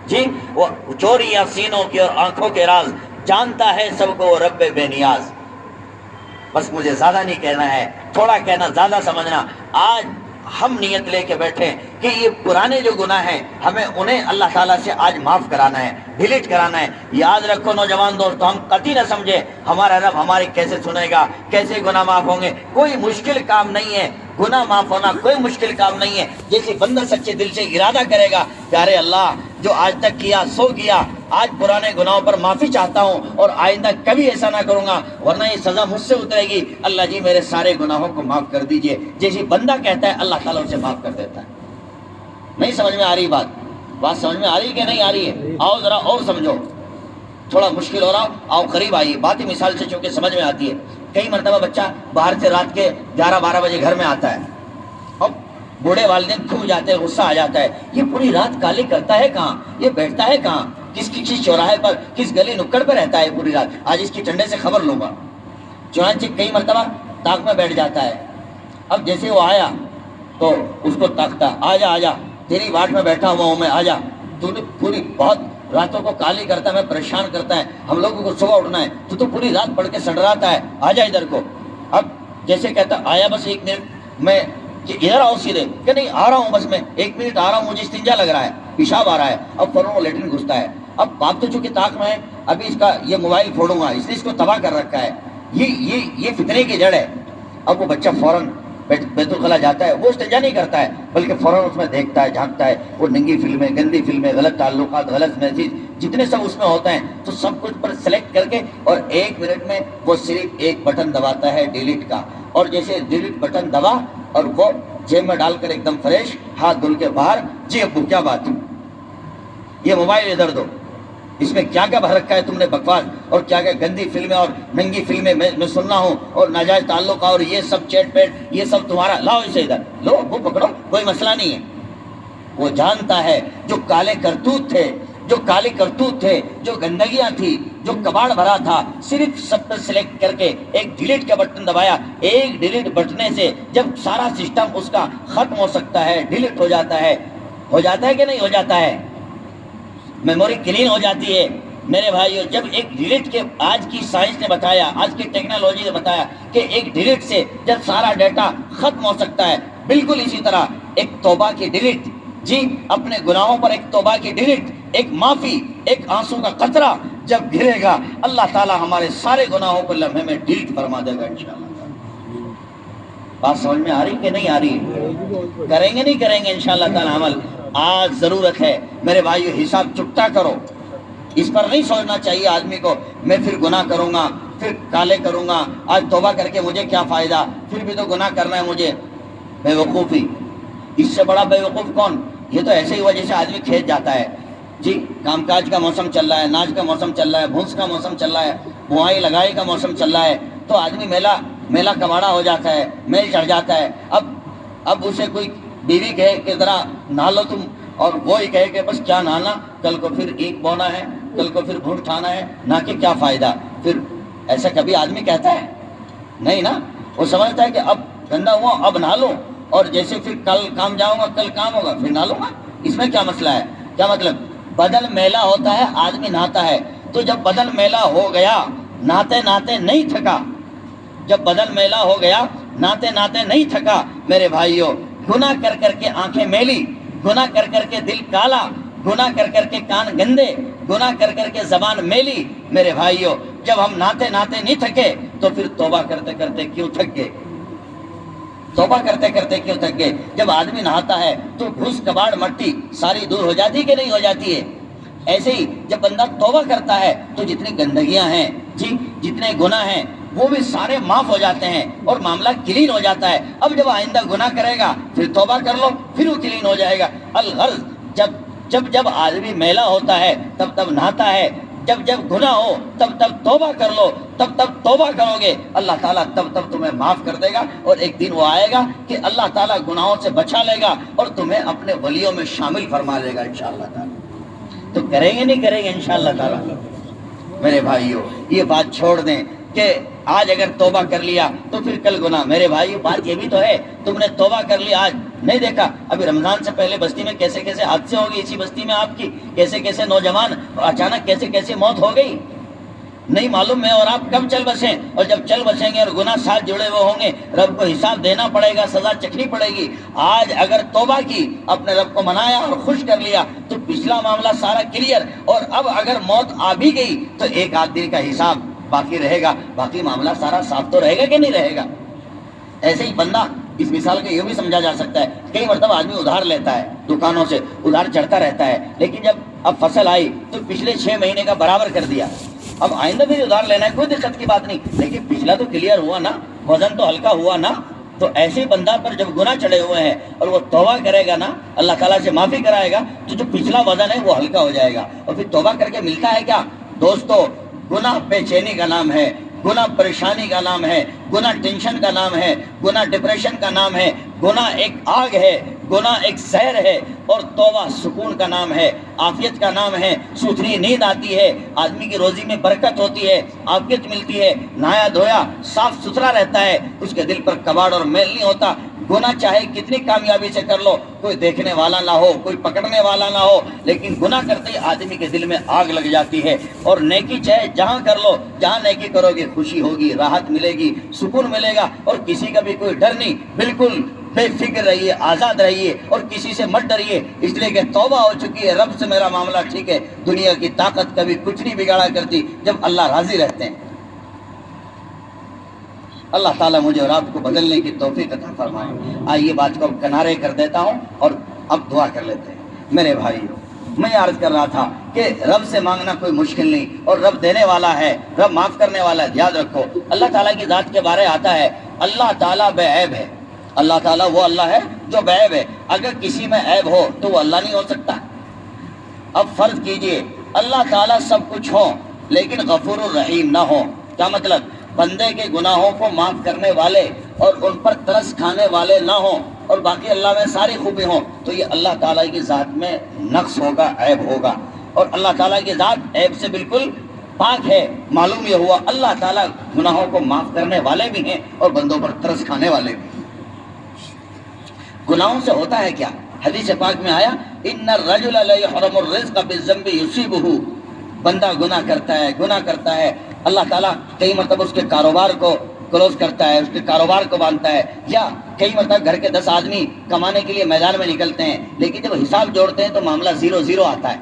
Speaker 1: جی وہ چوریاں سینوں کی اور آنکھوں کے راز جانتا ہے سب کو وہ رب بے نیاز۔ بس مجھے زیادہ نہیں کہنا ہے، تھوڑا کہنا زیادہ سمجھنا۔ آج ہم نیت لے کے بیٹھے کہ یہ پرانے جو گناہ ہیں ہمیں انہیں اللہ تعالیٰ سے آج معاف کرانا ہے، ڈیلیٹ کرانا ہے۔ یاد رکھو نوجوان دوستو، ہم قطعی نہ سمجھے ہمارا رب ہماری کیسے سنے گا، کیسے گناہ معاف ہوں گے، کوئی مشکل کام نہیں ہے، گناہ معاف ہونا کوئی مشکل کام نہیں ہے۔ جیسے بندہ سچے دل سے ارادہ کرے گا کہ ارے اللہ جو آج تک کیا سو کیا، آج پرانے گناہوں پر معافی چاہتا ہوں اور آئندہ کبھی ایسا نہ کروں گا ورنہ یہ سزا مجھ سے اترے گی، اللہ جی میرے سارے گناہوں کو معاف کر دیجئے، جیسے بندہ کہتا ہے اللہ تعالیٰ اسے معاف کر دیتا ہے۔ نہیں سمجھ میں آ رہی بات سمجھ میں آ رہی کہ نہیں آ رہی ہے؟ آؤ ذرا اور سمجھو، تھوڑا مشکل ہو رہا آؤ قریب آئیے، بات ہی مثال سے چونکہ سمجھ میں آتی ہے۔ کئی مرتبہ بچہ باہر سے رات کے 11-12 بجے گھر میں آتا ہے، اب بوڑھے والدین کھو جاتے ہیں، غصہ آ جاتا ہے، یہ پوری رات کالی کرتا ہے کہاں، یہ بیٹھتا ہے کہاں، کس چوراہے پر کس گلی نکڑ پہ رہتا ہے پوری رات، آج اس کی ٹنڈے سے خبر لوں گا۔ چنانچہ کئی مرتبہ طاق میں بیٹھ جاتا ہے، اب جیسے وہ آیا تو اس کو طاقتا آجا تیری واٹ میں بیٹھا ہوا ہوں میں، آجا، تو نے پوری بہت راتوں کو کالی کرتا ہے، میں پریشان کرتا ہے، ہم لوگوں کو صبح اٹھنا ہے، تو پوری رات پڑھ کے سنڈراتا ہے، آجا ادھر کو۔ اب جیسے کہتا آیا بس 1 منٹ میں، کہ ادھر آؤ سیدھے، کہ نہیں آ رہا ہوں بس میں 1 منٹ آ رہا ہوں، مجھے استنجا لگ رہا ہے، پیشاب آ رہا ہے، اب فوراً وہ لیٹرن گھستا ہے۔ اب باپ تو چونکہ طاق میں ہے، ابھی اس کا یہ موبائل پھوڑوں گا، اس نے اس کو تباہ کر رکھا ہے، یہ فتنے کی جڑ ہے۔ اب وہ بچہ فوراً بیت الخلا جاتا ہے، وہ استنجا نہیں کرتا ہے بلکہ فوراً اس میں دیکھتا ہے، جھانکتا ہے، وہ ننگی فلمیں، گندی فلمیں، غلط تعلقات، غلط میسیج جتنے سب اس میں ہوتے ہیں تو سب کچھ پر سلیکٹ کر کے اور 1 منٹ میں وہ صرف ایک بٹن دباتا ہے ڈیلیٹ کا، اور جیسے ڈیلیٹ بٹن دبا اور وہ جیب میں ڈال کر ایک دم فریش ہاتھ دھل کے باہر، جی ابو کیا بات ہے، یہ موبائل ادھر دو، اس میں کیا کیا بھر رکھا ہے تم نے بکواس، اور کیا کیا گندی فلمیں اور ننگی فلمیں میں سن رہا ہوں، اور ناجائز تعلق اور یہ سب چیٹ پیٹ یہ سب تمہارا، لاؤ اسے ادھر، لو وہ پکڑو، کوئی مسئلہ نہیں ہے۔ وہ جانتا ہے جو کالے کرتوت تھے، جو گندگیاں تھی، جو کباڑ بھرا تھا، صرف سب پر سلیکٹ کر کے ایک ڈیلیٹ کا بٹن دبایا، ایک ڈیلیٹ بٹنے سے جب سارا سسٹم اس کا ختم ہو سکتا ہے، ڈیلیٹ ہو جاتا ہے کہ نہیں ہو جاتا ہے، میموری کلین ہو جاتی ہے۔ میرے بھائیو جب ایک ڈیلیٹ کے، آج کی سائنس نے بتایا، آج کی ٹیکنالوجی نے بتایا کہ ایک ڈیلیٹ سے جب سارا ڈیٹا ختم ہو سکتا ہے، بالکل اسی طرح ایک توبہ کی ڈیلیٹ، جی اپنے گناہوں پر ایک توبہ کی ڈیلیٹ، ایک معافی، ایک آنسو کا قطرہ جب گرے گا، اللہ تعالی ہمارے سارے گناہوں کو لمحے میں ڈیلیٹ فرما دے گا انشاءاللہ۔ بات سمجھ میں آ رہی کہ نہیں آ رہی؟ کریں گے نہیں کریں گے انشاءاللہ تعالی عمل؟ آج ضرورت ہے میرے بھائیو، حساب چکتا کرو. اس پر نہیں سوچنا چاہیے آدمی کو میں پھر گناہ کروں گا، پھر کالے کروں گا، آج توبہ کر کے مجھے کیا فائدہ، پھر بھی تو گناہ کرنا ہے مجھے. بے وقوفی. اس سے بڑا بے وقوف کون؟ یہ تو ایسے ہی ہوا جیسے آدمی کھیت جاتا ہے جی، کام کاج کا موسم چل رہا ہے، ناچ کا موسم چل رہا ہے، بھونس کا موسم چل رہا ہے، بوائی لگائی کا موسم چل رہا ہے، تو آدمی میلا کباڑا ہو جاتا ہے، میل چڑھ جاتا ہے. اب اسے کوئی بیوی کہے کہ ذرا نہا لو تم، اور وہی کہے کہ بس کیا نہانا، کل کو پھر اینٹ بونا ہے، کل کو پھر بھوٹ کھانا ہے، نہ کہ کیا فائدہ. پھر ایسا کبھی آدمی کہتا ہے؟ نہیں نا. وہ سمجھتا ہے کہ اب گندا ہوا اب نہا لو، اور جیسے پھر کل کام جاؤں گا، کل کام ہوگا پھر نہا لوں گا. اس میں کیا مسئلہ ہے؟ کیا مطلب؟ بدن میلا ہوتا ہے، آدمی نہاتا ہے، تو جب بدن میلا ہو گیا نہاتے نہاتے نہیں تھکا، جب بدن میلا ہو گیا نہاتے نہاتے نہیں تھکا میرے بھائیوں، گناہ کر کر کے آنکھیں میلی، گناہ کر کر کے دل کالا، گناہ کر کر کے کان گندے، گناہ کر کر کے زبان میلی میرے بھائیوں، جب ہم نہاتے نہاتے نہیں تھکے تو پھر توبہ کرتے کرتے کیوں تھک گئے؟ توبہ کرتے کرتے کیوں تھک گئے؟ جب آدمی نہاتا ہے تو گھس کباڑ مٹی ساری دور ہو جاتی کہ نہیں ہو جاتی ہے؟ ایسے ہی جب بندہ توبہ کرتا ہے تو جتنی گندگیاں ہیں جی، جتنے گناہ ہیں وہ بھی سارے معاف ہو جاتے ہیں اور معاملہ کلین ہو جاتا ہے. اب جب آئندہ گناہ کرے گا پھر توبہ کر لو، پھر وہ کلین ہو جائے گا. الغرض جب آدمی میلا ہوتا ہے تب نہاتا ہے، جب گناہ ہو تب توبہ کر لو، تب توبہ کرو گے اللہ تعالیٰ تب تمہیں معاف کر دے گا. اور ایک دن وہ آئے گا کہ اللہ تعالیٰ گناہوں سے بچا لے گا اور تمہیں اپنے ولیوں میں شامل فرما لے گا انشاءاللہ تعالیٰ. تو کریں گے نہیں کریں گے انشاءاللہ تعالیٰ؟ میرے بھائیوں یہ بات چھوڑ دیں کہ آج اگر توبہ کر لیا تو پھر کل گناہ. میرے بھائیوں بات یہ بھی تو ہے، تم نے توبہ کر لیا آج، نہیں دیکھا ابھی رمضان سے پہلے بستی میں کیسے کیسے حادثے ہو گئے، اسی بستی میں آپ کی کیسے کیسے نوجوان اچانک کیسے موت ہو گئی. نہیں معلوم میں اور آپ کب چل بسیں، اور جب چل بسیں گے اور گناہ ساتھ جڑے ہوئے ہوں گے، رب کو حساب دینا پڑے گا، سزا چکھنی پڑے گی. آج اگر توبہ کی، اپنے رب کو منایا اور خوش کر لیا تو پچھلا معاملہ سارا کلیئر. اور اب اگر موت آ بھی گئی تو ایک آدھ دن کا حساب باقی رہے گا، باقی معاملہ سارا صاف تو رہے گا کہ نہیں رہے گا؟ ایسے ہی بندہ اس مثال کو یہ بھی سمجھا جا سکتا ہے، کئی مرتبہ آدمی ادھار لیتا ہے، دکانوں سے ادھار چڑھتا رہتا ہے، لیکن جب اب فصل آئی تو پچھلے 6 مہینے کا برابر کر دیا. اب آئندہ بھی ادھار لینا ہے، کوئی دقت کی بات نہیں، لیکن پچھلا تو کلیئر ہوا نا، وزن تو ہلکا ہوا نا. تو ایسے ہی بندہ پر جب گناہ چڑھے ہوئے ہیں اور وہ توبہ کرے گا نا، اللہ تعالیٰ سے معافی کرائے گا، تو جو پچھلا وزن ہے وہ ہلکا ہو جائے گا. اور پھر توبہ کر کے ملتا ہے کیا دوستو؟ گناہ بے چینی کا نام ہے، گناہ پریشانی کا نام ہے، گناہ ٹینشن کا نام ہے، گناہ ڈپریشن کا نام ہے، گناہ ایک آگ ہے، گناہ ایک زہر ہے. اور توبہ سکون کا نام ہے، عافیت کا نام ہے. سوتھری نیند آتی ہے، آدمی کی روزی میں برکت ہوتی ہے، عافیت ملتی ہے، نہایا دھویا صاف ستھرا رہتا ہے، اس کے دل پر کباڑ اور میل نہیں ہوتا. گناہ چاہے کتنی کامیابی سے کر لو، کوئی دیکھنے والا نہ ہو، کوئی پکڑنے والا نہ ہو، لیکن گناہ کرتے ہی آدمی کے دل میں آگ لگ جاتی ہے. اور نیکی چاہے جہاں کر لو، جہاں نیکی کرو گے خوشی ہوگی، راحت ملے گی، سکون ملے گا، اور کسی کا بھی کوئی ڈر نہیں. بالکل بے فکر رہیے، آزاد رہیے، اور کسی سے مت ڈریے، اس لیے کہ توبہ ہو چکی ہے، رب سے میرا معاملہ ٹھیک ہے. دنیا کی طاقت کبھی کچھ نہیں بگاڑا کرتی جب اللہ راضی رہتے ہیں. اللہ تعالیٰ مجھے اور آپ کو بدلنے کی توفیق عطا فرمائے. آئیے بات کو کنارے کر دیتا ہوں اور اب دعا کر لیتے ہیں. میرے بھائیوں میں عرض کر رہا تھا کہ رب سے مانگنا کوئی مشکل نہیں، اور رب دینے والا ہے، رب معاف کرنے والا ہے. یاد رکھو اللہ تعالیٰ کی ذات کے بارے آتا ہے اللہ تعالیٰ بے عیب ہے. اللہ تعالیٰ وہ اللہ ہے جو بے عیب ہے. اگر کسی میں عیب ہو تو وہ اللہ نہیں ہو سکتا. اب فرض کیجئے اللہ تعالیٰ سب کچھ ہو لیکن غفور الرحیم نہ ہو. کیا مطلب؟ بندے کے گناہوں کو معاف کرنے والے اور ان پر ترس کھانے والے نہ ہوں، اور باقی اللہ میں ساری خوبی ہوں، تو یہ اللہ تعالیٰ کی ذات میں نقص ہوگا، عیب ہوگا. اور اللہ تعالیٰ کی ذات عیب سے بالکل پاک ہے. معلوم یہ ہوا اللہ تعالیٰ گناہوں کو معاف کرنے والے بھی ہیں اور بندوں پر ترس کھانے والے بھی. گناہوں سے ہوتا ہے کیا؟ حدیث پاک میں آیا ان الرجل لا يحرم الرزق بالذنب يصيبه. بندہ گناہ کرتا ہے، اللہ تعالیٰ کئی مرتبہ اس کے کاروبار کو کلوز کرتا ہے، اس کے کاروبار کو باندھتا ہے. یا کئی مرتبہ گھر کے 10 آدمی کمانے کے لیے میدان میں نکلتے ہیں، لیکن جب حساب جوڑتے ہیں تو معاملہ 0-0 آتا ہے.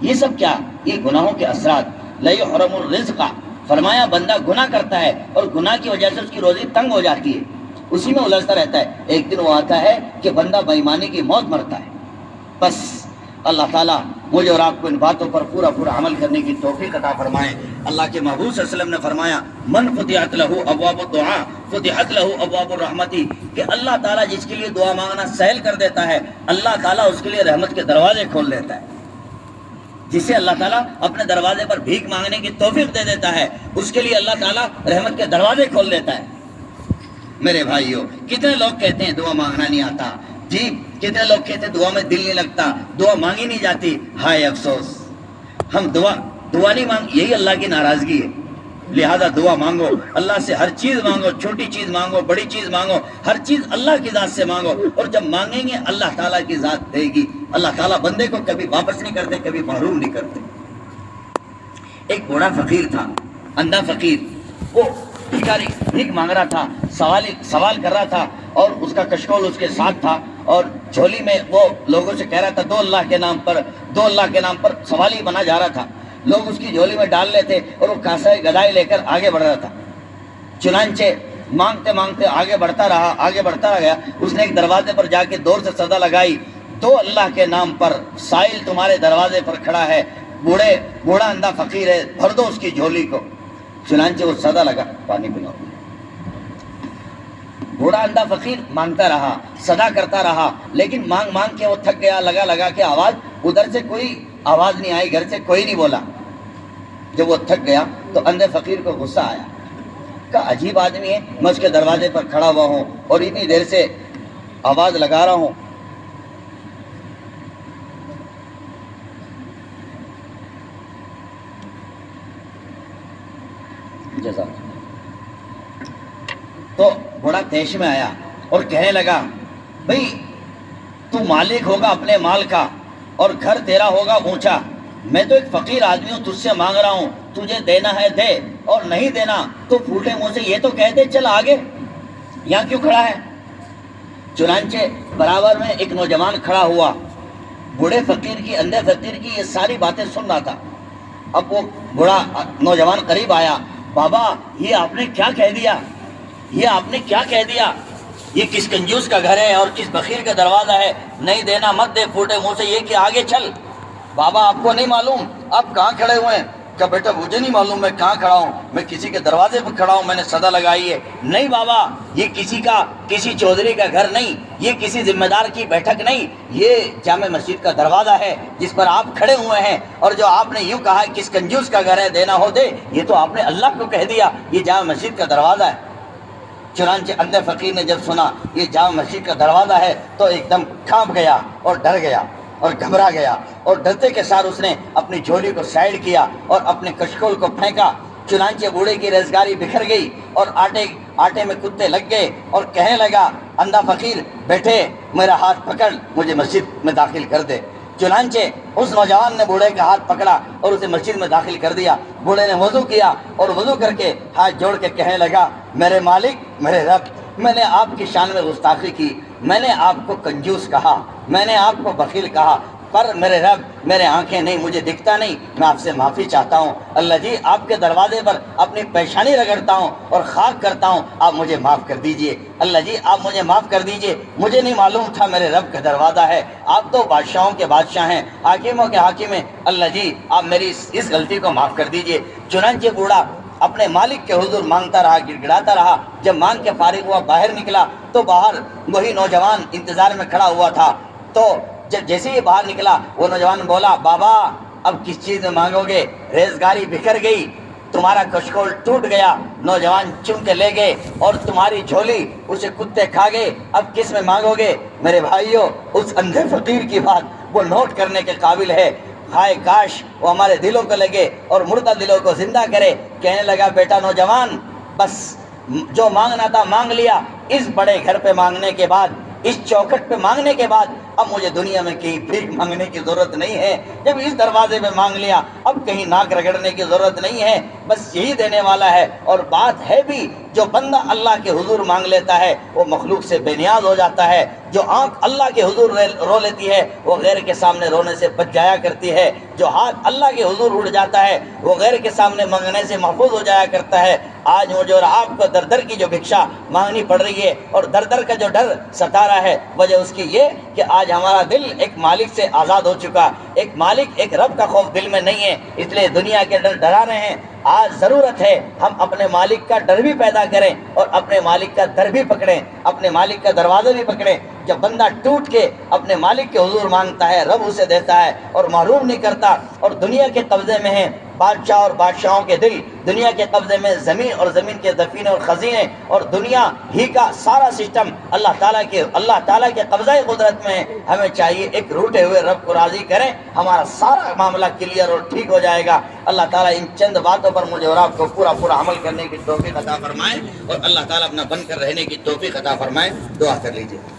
Speaker 1: یہ سب کیا؟ یہ گناہوں کے اثرات. لا يحرم الرزق فرمایا بندہ گناہ کرتا ہے اور گناہ کی وجہ سے اس کی روزی تنگ ہو جاتی ہے، اسی میں الجھتا رہتا ہے، ایک دن وہ آتا ہے کہ بندہ بے ایمانی کی موت مرتا ہے۔ بس اللہ تعالیٰ مجھے اور آپ کو ان باتوں پر پورا عمل کرنے کی توفیق عطا فرمائے۔ اللہ کے محبوب صلی اللہ علیہ وسلم نے فرمایا من فتحت لہ ابواب الدعاء فتحت لہ ابواب الرحمتی، کہ اللہ تعالیٰ جس کے لیے دعا مانگنا سہل کر دیتا ہے، اللہ تعالیٰ اس کے لیے رحمت کے دروازے کھول دیتا ہے۔ جسے اللہ تعالیٰ اپنے دروازے پر بھیک مانگنے کی توفیق دے دیتا ہے، اس کے لیے اللہ تعالیٰ رحمت کے دروازے کھول دیتا ہے۔ میرے بھائیوں، کتنے لوگ کہتے ہیں دعا مانگنا نہیں آتا، جی کتنے لوگ کہتے ہیں دعا میں دل نہیں لگتا، دعا مانگی نہیں جاتی۔ ہائے افسوس، ہم دعا نہیں مانگ، یہی اللہ کی ناراضگی ہے۔ لہذا دعا مانگو، اللہ سے ہر چیز مانگو، چھوٹی چیز مانگو، بڑی چیز مانگو، ہر چیز اللہ کی ذات سے مانگو، اور جب مانگیں گے اللہ تعالیٰ کی ذات دے گی۔ اللہ تعالیٰ بندے کو کبھی واپس نہیں کرتے، کبھی محروم نہیں کرتے۔ ایک بوڑھا فقیر تھا، اندھا فقیر، وہ بھکاری بھیک مانگ رہا تھا، سوال کر رہا تھا، اور اس کا کشکول اس کے ساتھ تھا، اور جھولی میں وہ لوگوں سے کہہ رہا تھا دو اللہ کے نام پر سوالی بنا جا رہا تھا۔ لوگ اس کی جھولی میں ڈال لیتے اور وہ کاسہ گدائی لے کر آگے بڑھ رہا تھا۔ چنانچہ مانگتے مانگتے آگے بڑھتا رہا گیا۔ اس نے ایک دروازے پر جا کے دور سے صدا لگائی، دو اللہ کے نام پر سائل تمہارے دروازے پر کھڑا ہے، بوڑھا اندھا فقیر ہے، بھر دو اس کی جھولی کو۔ چنانچہ وہ صدا لگا، پانی پلاؤ۔ بوڑھا اندھا فقیر مانگتا رہا، صدا کرتا رہا، لیکن مانگ کے وہ تھک گیا، لگا کے آواز، ادھر سے کوئی آواز نہیں آئی، گھر سے کوئی نہیں بولا۔ جب وہ تھک گیا تو اندھے فقیر کو غصہ آیا، کہا عجیب آدمی ہے، میں اس کے دروازے پر کھڑا ہوا ہوں اور اتنی دیر سے آواز لگا رہا ہوں۔ تو بڑا تیش میں آیا اور کہنے لگا بھئی تو مالک ہوگا اپنے مال کا اور گھر تیرا ہوگا اونچا، میں تو ایک فقیر آدمی ہوں، تجھ سے مانگ رہا ہوں، تجھے دینا ہے دے اور نہیں دینا تو پھوٹے منہ سے یہ تو کہہ دے چل آگے، یہاں کیوں کھڑا ہے؟ چنانچہ برابر میں ایک نوجوان کھڑا ہوا، بوڑھے فقیر کی، اندھے فقیر کی یہ ساری باتیں سن رہا تھا۔ اب وہ بوڑھا نوجوان قریب آیا، بابا یہ آپ نے کیا کہہ دیا، یہ آپ نے کیا کہہ دیا، یہ کس کنجوس کا گھر ہے اور کس بخیل کا دروازہ ہے، نہیں دینا مت دے، پھوٹے منہ سے یہ کہ آگے چل۔ بابا آپ کو نہیں معلوم آپ کہاں کھڑے ہوئے ہیں؟ کہ بیٹا مجھے نہیں معلوم میں کہاں کھڑا ہوں، میں کسی کے دروازے پر کھڑا ہوں، میں نے صدا لگائی ہے۔ نہیں بابا، یہ کسی چودھری کا گھر نہیں، یہ کسی ذمہ دار کی بیٹھک نہیں، یہ جامع مسجد کا دروازہ ہے جس پر آپ کھڑے ہوئے ہیں، اور جو آپ نے یوں کہا ہے کس کنجوس کا گھر ہے دینا ہو دے، یہ تو آپ نے اللہ کو کہہ دیا، یہ جامع مسجد کا دروازہ ہے۔ چنانچہ اندھے فقیر نے جب سنا یہ جامع مسجد کا دروازہ ہے تو ایک دم کانپ گیا اور ڈر گیا اور گھبرا گیا، اور ڈرتے کے ساتھ اس نے اپنی جھولی کو سائڈ کیا اور اپنے کشکول کو پھینکا۔ چنانچہ بوڑھے کی ریزگاری بکھر گئی اور آٹے میں کتے لگ گئے، اور کہنے لگا اندھا فقیر بیٹھے میرا ہاتھ پکڑ، مجھے مسجد میں داخل کر دے۔ چنانچہ اس نوجوان نے بوڑھے کا ہاتھ پکڑا اور اسے مسجد میں داخل کر دیا۔ بوڑھے نے وضو کیا اور وضو کر کے ہاتھ جوڑ کے کہنے لگا میرے مالک، میرے رب، میں نے آپ کی شان میں گستاخی کی، میں نے آپ کو کنجوس کہا، میں نے آپ کو بخیل کہا، پر میرے رب میرے آنکھیں نہیں، مجھے دکھتا نہیں، میں آپ سے معافی چاہتا ہوں۔ اللہ جی آپ کے دروازے پر اپنی پیشانی رگڑتا ہوں اور خاک کرتا ہوں، آپ مجھے معاف کر دیجئے۔ اللہ جی آپ مجھے معاف کر دیجئے، مجھے نہیں معلوم تھا میرے رب کا دروازہ ہے، آپ تو بادشاہوں کے بادشاہ ہیں، حاکموں کے حاکم ہیں، اللہ جی آپ میری اس غلطی کو معاف کر دیجئے۔ چنانچہ بوڑھا اپنے مالک کے حضور مانگتا رہا، گڑ گڑاتا رہا۔ جب مانگ کے فارغ ہوا، باہر نکلا تو باہر وہی نوجوان انتظار میں کھڑا ہوا تھا۔ تو جیسے ہی باہر نکلا وہ نوجوان بولا بابا اب کس چیز میں مانگو گے، ریزگاری بکھر گئی، تمہارا کشکول ٹوٹ گیا، نوجوان چن کے لے گئے اور تمہاری جھولی اسے کتے کھا گئے، اب کس میں مانگو گے؟ میرے بھائیوں اس اندھے فقیر کی بات وہ نوٹ کرنے کے قابل ہے، ہائے کاش وہ ہمارے دلوں کو لگے اور مردہ دلوں کو زندہ کرے۔ کہنے لگا بیٹا نوجوان بس جو مانگنا تھا مانگ لیا، اس بڑے گھر پہ مانگنے کے بعد، اس چوکھٹ پہ مانگنے کے بعد اب مجھے دنیا میں کہیں بھیک مانگنے کی ضرورت نہیں ہے۔ جب اس دروازے پہ مانگ لیا اب کہیں ناک رگڑنے کی ضرورت نہیں ہے، بس یہی دینے والا ہے۔ اور بات ہے بھی جو بندہ اللہ کے حضور مانگ لیتا ہے وہ مخلوق سے بے نیاز ہو جاتا ہے، جو آنکھ اللہ کے حضور رو لیتی ہے وہ غیر کے سامنے رونے سے بچ جایا کرتی ہے، جو ہاتھ اللہ کے حضور اٹھ جاتا ہے وہ غیر کے سامنے مانگنے سے محفوظ ہو جایا کرتا ہے۔ آج مجھے اور آپ کو در در کی جو بھکشا مانگنی پڑ رہی ہے اور در در کا جو ڈر ستا رہا ہے، وجہ اس کی یہ کہ آج ہمارا دل ایک مالک سے آزاد ہو چکا، ایک مالک ایک رب کا خوف دل میں نہیں ہے، اس لیے دنیا کے ڈر ڈرا رہے ہیں۔ آج ضرورت ہے ہم اپنے مالک کا ڈر بھی پیدا کریں اور اپنے مالک کا در بھی پکڑیں، اپنے مالک کا دروازہ بھی پکڑیں۔ جب بندہ ٹوٹ کے اپنے مالک کے حضور مانگتا ہے، رب اسے دیتا ہے اور محروم نہیں کرتا، اور دنیا کے قبضے میں ہیں بادشاہ اور بادشاہوں کے دل، دنیا کے قبضے میں زمین اور زمین کے دفینے اور خزینے، اور دنیا ہی کا سارا سسٹم اللہ تعالیٰ کے قبضہ قدرت میں ہے۔ ہمیں چاہیے ایک روٹے ہوئے رب کو راضی کریں، ہمارا سارا معاملہ کلیئر اور ٹھیک ہو جائے گا۔ اللہ تعالیٰ ان چند باتوں پر مجھے اور آپ کو پورا عمل کرنے کی توفیق عطا فرمائے، اور اللہ تعالیٰ اپنا بن کر رہنے کی توفیق عطا فرمائے۔ دعا کر لیجیے۔